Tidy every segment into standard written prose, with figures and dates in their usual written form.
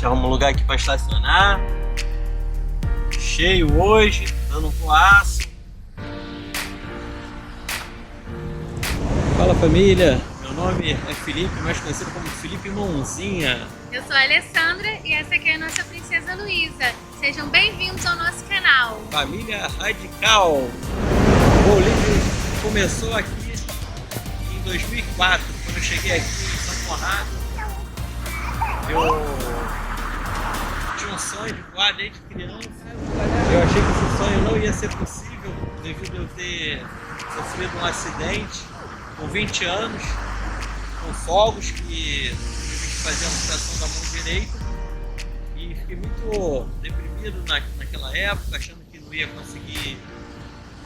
arruma um lugar aqui para estacionar. Cheio hoje, dando um voaço. Fala família, meu nome é Felipe, mais conhecido como Felipe Mãozinha. Eu sou a Alessandra e essa aqui é a nossa princesa Luísa. Sejam bem-vindos ao nosso canal. Família Radical. O livro começou aqui em 2004, quando eu cheguei aqui em São Conrado. Eu tinha um sonho de voar desde criança. Eu achei que esse sonho não ia ser possível devido a eu ter sofrido um acidente com 20 anos, com fogos, que tive que fazer a amputação da mão direita e fiquei muito deprimido naquela época, achando que não ia conseguir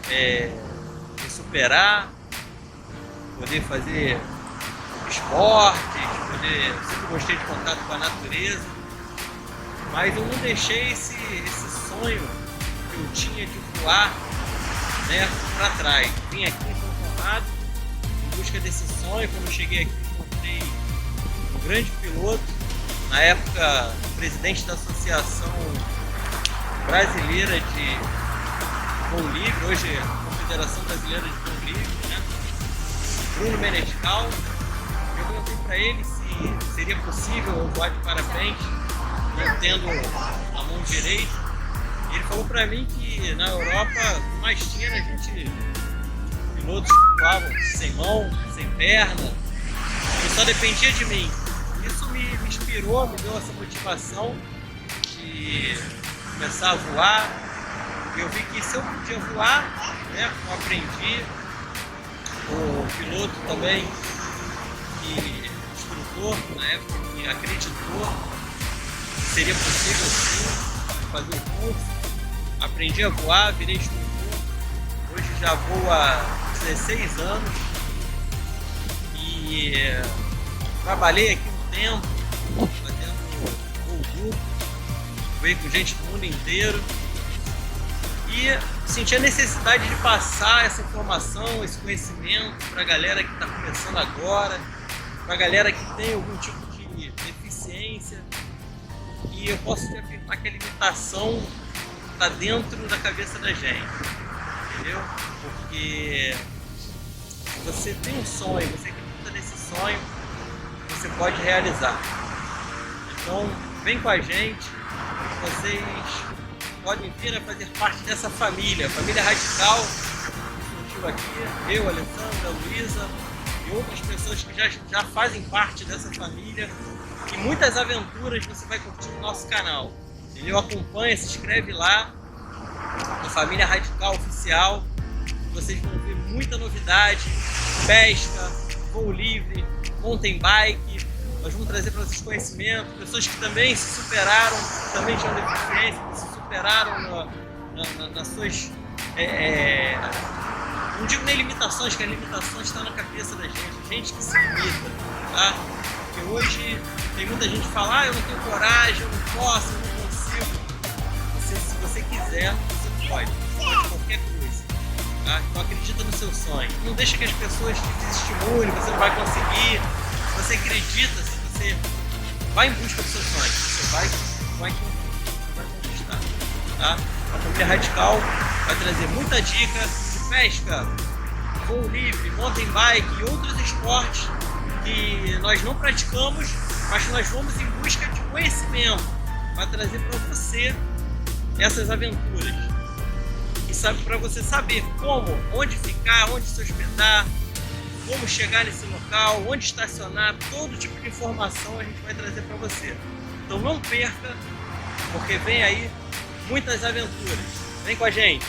me superar, poder fazer esportes, sempre gostei de contato com a natureza, mas eu não deixei esse sonho que eu tinha de voar, né, para trás. Vim aqui em São Conrado em busca desse sonho. Quando eu cheguei aqui, encontrei um grande piloto, na época presidente da Associação Brasileira de Voo Livre, hoje Confederação Brasileira de Voo Livre, né? Bruno Menescal. Eu perguntei para ele se seria possível eu voar de parapente não tendo a mão direita. Ele falou para mim que na Europa o que mais tinha era pilotos que voavam sem mão, sem perna, e só dependia de mim. Isso me inspirou, me deu essa motivação de começar a voar. Eu vi que se eu podia voar, né, eu aprendi. O piloto também, instrutor na época, que acreditou que seria possível sim fazer o curso. Aprendi a voar, virei instrutor. Hoje já vou há 16 anos e trabalhei aqui um tempo fazendo voo duplo, voei com gente do mundo inteiro e senti a necessidade de passar essa informação, esse conhecimento para a galera que está começando agora, para a galera que tem algum tipo de deficiência. E eu posso te afirmar que a limitação está dentro da cabeça da gente, entendeu? Porque você tem um sonho, você acredita nesse sonho, você pode realizar. Então vem com a gente, vocês podem vir a fazer parte dessa família Radical, que surgiu aqui, eu, Alessandra, Luísa e outras pessoas que já fazem parte dessa família, e muitas aventuras você vai curtir no nosso canal. Entendeu? Acompanha, se inscreve lá no Família Radical Oficial, vocês vão ver muita novidade, pesca, voo livre, mountain bike. Nós vamos trazer para vocês conhecimento, pessoas que também se superaram, que também tinham deficiência, que se superaram nas suas, não digo nem limitações, que a limitação está na cabeça da gente que se limita, tá? Porque hoje tem muita gente que fala, eu não tenho coragem, eu não posso, eu não consigo. Se você quiser, você pode qualquer coisa, tá? Então acredita no seu sonho, não deixa que as pessoas te desestimulem, você não vai conseguir. Se você acredita, se você vai em busca do seu sonho, você vai conquistar, tá? A Família Radical vai trazer muita dica de pesca, voo livre, mountain bike e outros esportes que nós não praticamos, mas nós vamos em busca de conhecimento para trazer para você essas aventuras. E sabe, para você saber como, onde ficar, onde se hospedar, como chegar nesse local, onde estacionar, todo tipo de informação a gente vai trazer para você. Então não perca, porque vem aí muitas aventuras. Vem com a gente!